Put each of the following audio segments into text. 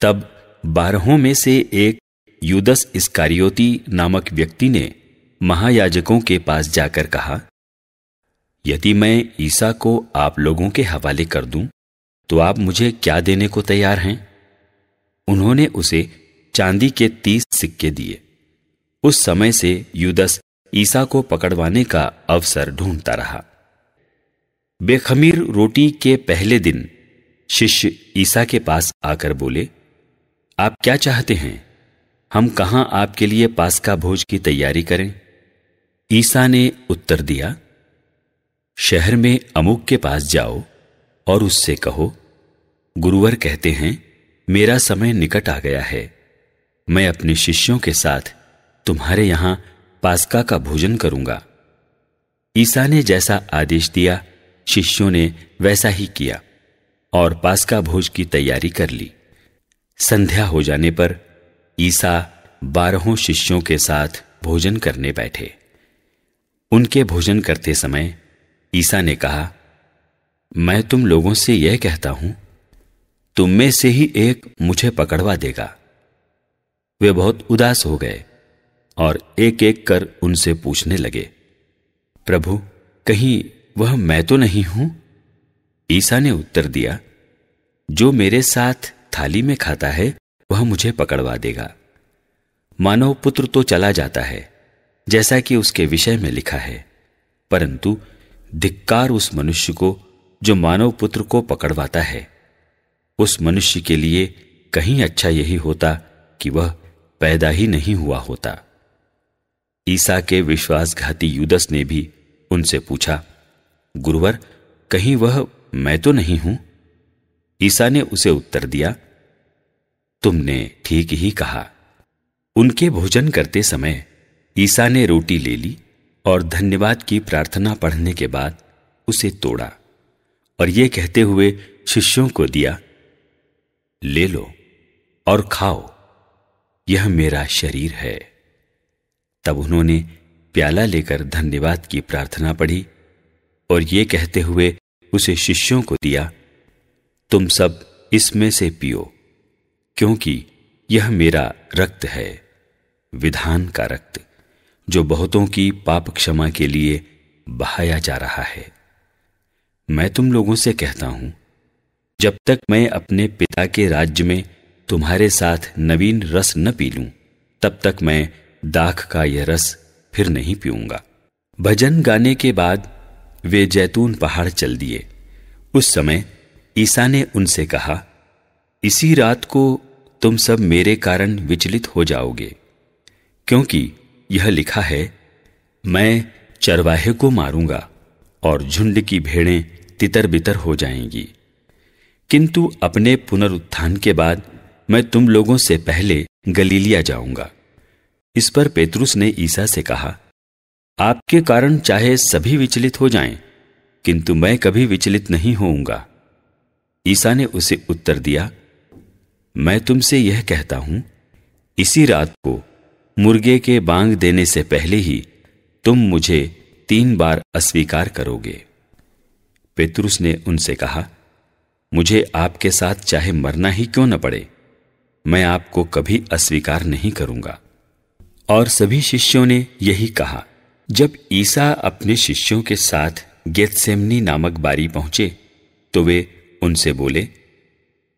तब 12 में से एक यूदस इस्कारियोती नामक व्यक्ति ने महायाजकों के पास जाकर कहा, यदि मैं ईसा को आप लोगों के हवाले कर दूं, तो आप मुझे क्या देने को तैयार हैं? उन्होंने उसे चांदी के 30 सिक्के दिए। उस समय से यूदस ईसा को पकड़वाने का अवसर ढूंढता रहा। बेखमीर रोटी के पहले दिन शिष्य ईसा के पास आकर बोले, आप क्या चाहते हैं? हम कहां आपके लिए पास्का भोज की तैयारी करें? ईसा ने उत्तर दिया, शहर में अमुक के पास जाओ और उससे कहो, गुरुवर कहते हैं, मेरा समय निकट आ गया है। मैं अपने शिष्यों के साथ तुम्हारे यहां पास्का का भोजन करूंगा। ईसा ने जैसा आदेश दिया, शिष्यों ने वैसा ही किया और पास्का भोज की तैयारी कर ली। संध्या हो जाने पर ईसा 12 शिष्यों के साथ भोजन करने बैठे। उनके भोजन करते समय ईसा ने कहा, मैं तुम लोगों से यह कहता हूं, तुम में से ही एक मुझे पकड़वा देगा। वे बहुत उदास हो गए और एक एक कर उनसे पूछने लगे, प्रभु, कहीं वह मैं तो नहीं हूं? ईसा ने उत्तर दिया, जो मेरे साथ थाली में खाता है वह मुझे पकड़वा देगा। मानव पुत्र तो चला जाता है, जैसा कि उसके विषय में लिखा है, परंतु धिक्कार उस मनुष्य को जो मानव पुत्र को पकड़वाता है। उस मनुष्य के लिए कहीं अच्छा यही होता कि वह पैदा ही नहीं हुआ होता। ईसा के विश्वासघाती यूदस ने भी उनसे पूछा, गुरुवर, कहीं वह मैं तो नहीं हूं? ईसा ने उसे उत्तर दिया, तुमने ठीक ही कहा। उनके भोजन करते समय ईसा ने रोटी ले ली और धन्यवाद की प्रार्थना पढ़ने के बाद उसे तोड़ा और ये कहते हुए शिष्यों को दिया, ले लो और खाओ, यह मेरा शरीर है। तब उन्होंने प्याला लेकर धन्यवाद की प्रार्थना पढ़ी और ये कहते हुए उसे शिष्यों को दिया, तुम सब इसमें से पियो, क्योंकि यह मेरा रक्त है, विधान का रक्त, जो बहुतों की पाप क्षमा के लिए बहाया जा रहा है। मैं तुम लोगों से कहता हूं, जब तक मैं अपने पिता के राज्य में तुम्हारे साथ नवीन रस न पी लूं, तब तक मैं दाख का यह रस फिर नहीं पीऊंगा। भजन गाने के बाद वे जैतून पहाड़ चल दिए। उस समय ईसा ने उनसे कहा, इसी रात को तुम सब मेरे कारण विचलित हो जाओगे, क्योंकि यह लिखा है, मैं चरवाहे को मारूंगा और झुंड की भेड़ें तितर बितर हो जाएंगी। किंतु अपने पुनरुत्थान के बाद मैं तुम लोगों से पहले गलीलिया जाऊंगा। इस पर पेतरुस ने ईसा से कहा, आपके कारण चाहे सभी विचलित हो जाएं, किंतु मैं कभी विचलित नहीं होऊंगा। ईसा ने उसे उत्तर दिया, मैं तुमसे यह कहता हूं, इसी रात को मुर्गे के बांग देने से पहले ही तुम मुझे 3 बार अस्वीकार करोगे। पेतरुस ने उनसे कहा, मुझे आपके साथ चाहे मरना ही क्यों न पड़े, मैं आपको कभी अस्वीकार नहीं करूंगा। और सभी शिष्यों ने यही कहा। जब ईसा अपने शिष्यों के साथ गेतसेमनी नामक बारी पहुंचे, तो वे उनसे बोले,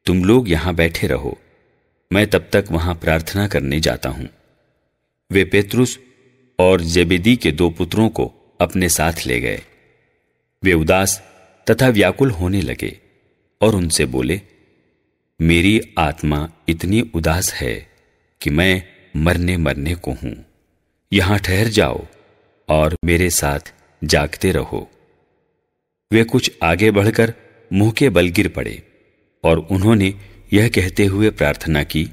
तुम लोग यहां बैठे रहो, मैं तब तक वहां प्रार्थना करने जाता हूं। वे पेतरुस और जेबेदी के 2 पुत्रों को अपने साथ ले गए। वे उदास तथा व्याकुल होने लगे और उनसे बोले, मेरी आत्मा इतनी उदास है कि मैं मरने को हूं। यहां ठहर जाओ और मेरे साथ जागते रहो। वे कुछ आगे बढ़कर मुंह के बल गिर पड़े और उन्होंने यह कहते हुए प्रार्थना की,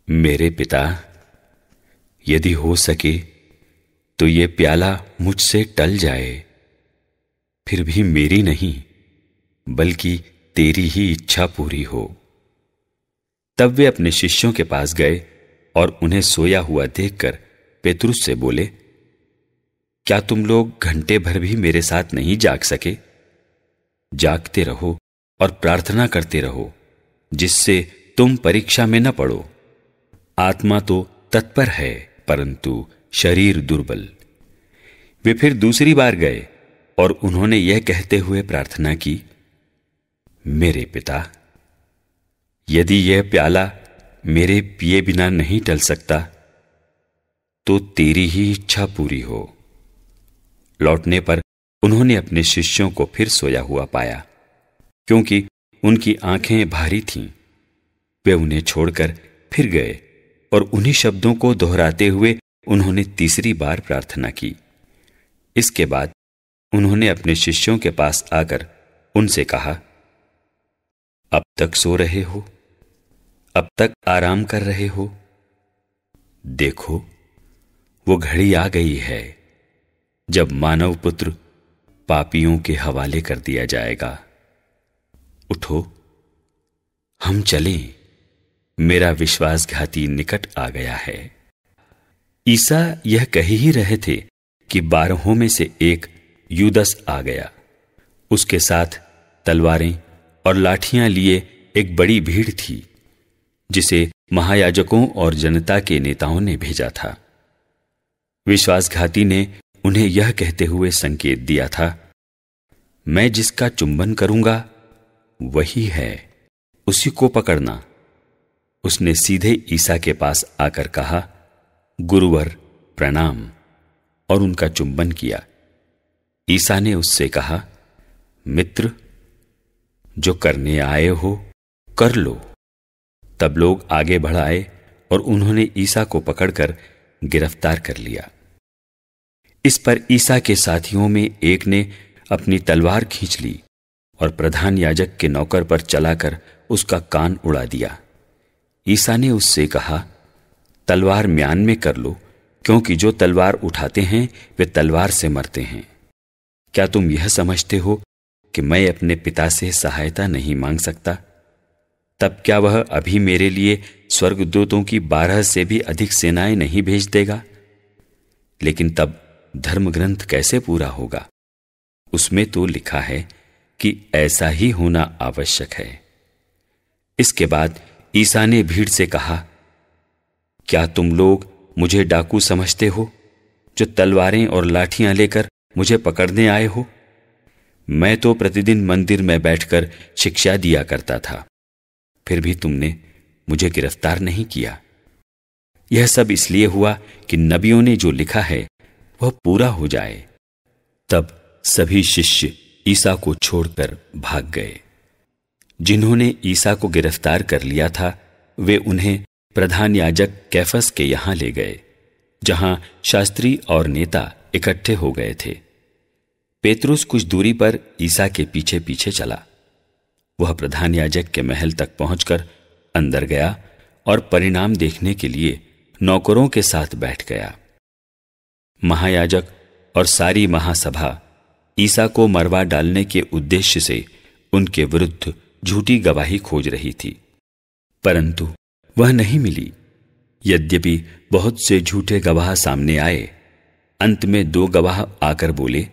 मेरे पिता, यदि हो सके तो ये प्याला मुझसे टल जाए, फिर भी मेरी नहीं बल्कि तेरी ही इच्छा पूरी हो। तब वे अपने शिष्यों के पास गए और उन्हें सोया हुआ देखकर पेतरुस से बोले, क्या तुम लोग घंटे भर भी मेरे साथ नहीं जाग सके? जागते रहो और प्रार्थना करते रहो, जिससे तुम परीक्षा में न पड़ो। आत्मा तो तत्पर है, परंतु शरीर दुर्बल। वे फिर दूसरी बार गए और उन्होंने यह कहते हुए प्रार्थना की, मेरे पिता, यदि यह प्याला मेरे पिए बिना नहीं टल सकता तो तेरी ही इच्छा पूरी हो। लौटने पर उन्होंने अपने शिष्यों को फिर सोया हुआ पाया, क्योंकि उनकी आंखें भारी थीं। वे उन्हें छोड़कर फिर गए और उन्हीं शब्दों को दोहराते हुए उन्होंने तीसरी बार प्रार्थना की। इसके बाद उन्होंने अपने शिष्यों के पास आकर उनसे कहा, अब तक सो रहे हो? अब तक आराम कर रहे हो? देखो, वो घड़ी आ गई है जब मानव पुत्र पापियों के हवाले कर दिया जाएगा। उठो, हम चलें, मेरा विश्वासघाती निकट आ गया है। ईसा यह कह ही रहे थे कि 12 में से एक यूदस आ गया। उसके साथ तलवारें और लाठियां लिए एक बड़ी भीड़ थी, जिसे महायाजकों और जनता के नेताओं ने भेजा था। विश्वासघाती ने उन्हें यह कहते हुए संकेत दिया था, मैं जिसका चुंबन करूंगा वही है, उसी को पकड़ना। उसने सीधे ईसा के पास आकर कहा, गुरुवर प्रणाम, और उनका चुंबन किया। ईसा ने उससे कहा, मित्र, जो करने आए हो कर लो। तब लोग आगे बढ़ आए और उन्होंने ईसा को पकड़कर गिरफ्तार कर लिया। इस पर ईसा के साथियों में एक ने अपनी तलवार खींच ली और प्रधान याजक के नौकर पर चलाकर उसका कान उड़ा दिया। ईसा ने उससे कहा, तलवार म्यान में कर लो, क्योंकि जो तलवार उठाते हैं वे तलवार से मरते हैं। क्या तुम यह समझते हो कि मैं अपने पिता से सहायता नहीं मांग सकता? तब क्या वह अभी मेरे लिए स्वर्गदूतों की 12 से भी अधिक सेनाएं नहीं भेज देगा? लेकिन तब धर्म ग्रंथ कैसे पूरा होगा? उसमें तो लिखा है कि ऐसा ही होना आवश्यक है। इसके बाद ईसा ने भीड़ से कहा, क्या तुम लोग मुझे डाकू समझते हो, जो तलवारें और लाठियां लेकर मुझे पकड़ने आए हो? मैं तो प्रतिदिन मंदिर में बैठकर शिक्षा दिया करता था, फिर भी तुमने मुझे गिरफ्तार नहीं किया। यह सब इसलिए हुआ कि नबियों ने जो लिखा है वह पूरा हो जाए। तब सभी शिष्य ईसा को छोड़कर भाग गए। जिन्होंने ईसा को गिरफ्तार कर लिया था, वे उन्हें प्रधान याजक कैफस के यहां ले गए, जहां शास्त्री और नेता इकट्ठे हो गए थे। पेतरुस कुछ दूरी पर ईसा के पीछे पीछे चला। वह प्रधान याजक के महल तक पहुंचकर अंदर गया और परिणाम देखने के लिए नौकरों के साथ बैठ गया। महायाजक और सारी महासभा ईसा को मरवा डालने के उद्देश्य से उनके विरुद्ध झूठी गवाही खोज रही थी, परंतु वह नहीं मिली। यद्यपि बहुत से झूठे गवाह सामने आए, अंत में 2 गवाह आकर बोले,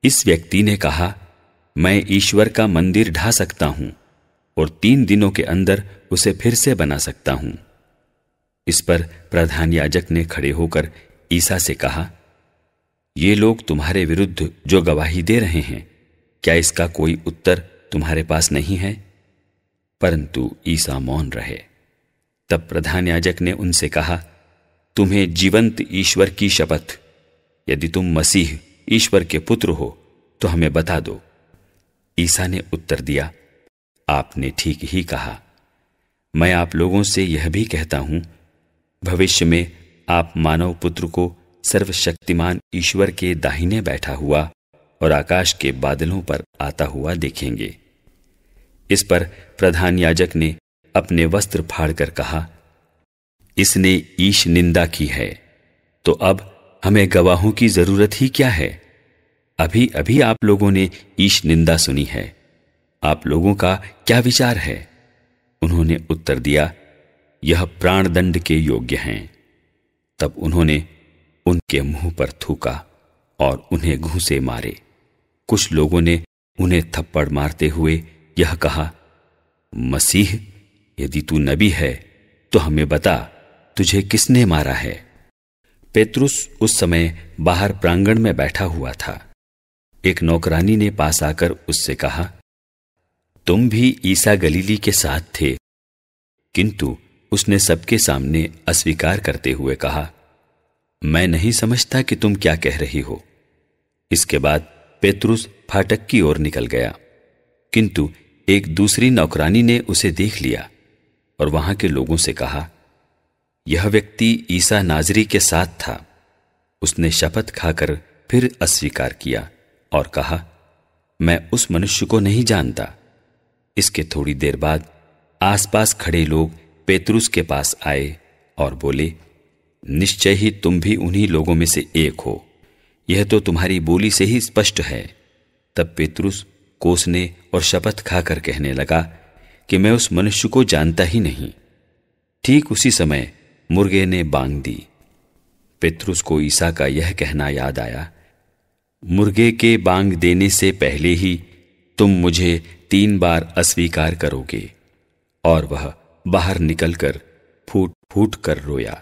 इस व्यक्ति ने कहा, मैं ईश्वर का मंदिर ढा सकता हूं और 3 दिनों के अंदर उसे फिर से बना सकता हूं। इस पर प्रधान याजक ने खड़े होकर ईसा से कहा, ये लोग तुम्हारे विरुद्ध जो गवाही दे रहे हैं, क्या इसका कोई उत्तर तुम्हारे पास नहीं है? परंतु ईसा मौन रहे। तब प्रधान याजक ने उनसे कहा, तुम्हें जीवंत ईश्वर की शपथ, यदि तुम मसीह ईश्वर के पुत्र हो तो हमें बता दो। ईसा ने उत्तर दिया, आपने ठीक ही कहा। मैं आप लोगों से यह भी कहता हूं, भविष्य में आप मानव पुत्र को सर्वशक्तिमान ईश्वर के दाहिने बैठा हुआ और आकाश के बादलों पर आता हुआ देखेंगे। इस पर प्रधान याजक ने अपने वस्त्र फाड़कर कहा, इसने ईश निंदा की है, तो अब हमें गवाहों की जरूरत ही क्या है? अभी अभी आप लोगों ने ईश निंदा सुनी है, आप लोगों का क्या विचार है? उन्होंने उत्तर दिया, यह प्राणदंड के योग्य हैं। तब उन्होंने उनके मुंह पर थूका और उन्हें घूंसे मारे। कुछ लोगों ने उन्हें थप्पड़ मारते हुए यह कहा, मसीह यदि तू नबी है तो हमें बता, तुझे किसने मारा है। पेतरुस उस समय बाहर प्रांगण में बैठा हुआ था। एक नौकरानी ने पास आकर उससे कहा, तुम भी ईसा गलीली के साथ थे। किंतु उसने सबके सामने अस्वीकार करते हुए कहा, मैं नहीं समझता कि तुम क्या कह रही हो। इसके बाद पेतरुस फाटक की ओर निकल गया, किंतु एक दूसरी नौकरानी ने उसे देख लिया और वहां के लोगों से कहा, यह व्यक्ति ईसा नाजरी के साथ था। उसने शपथ खाकर फिर अस्वीकार किया और कहा, मैं उस मनुष्य को नहीं जानता। इसके थोड़ी देर बाद आसपास खड़े लोग पेतरुस के पास आए और बोले, निश्चय ही तुम भी उन्हीं लोगों में से एक हो, यह तो तुम्हारी बोली से ही स्पष्ट है। तब पेतरुस कोसने और शपथ खाकर कहने लगा कि मैं उस मनुष्य को जानता ही नहीं। ठीक उसी समय मुर्गे ने बांग दी। पेतरुस को ईसा का यह कहना याद आया, मुर्गे के बांग देने से पहले ही तुम मुझे 3 बार अस्वीकार करोगे। और वह बाहर निकलकर फूट फूट कर रोया।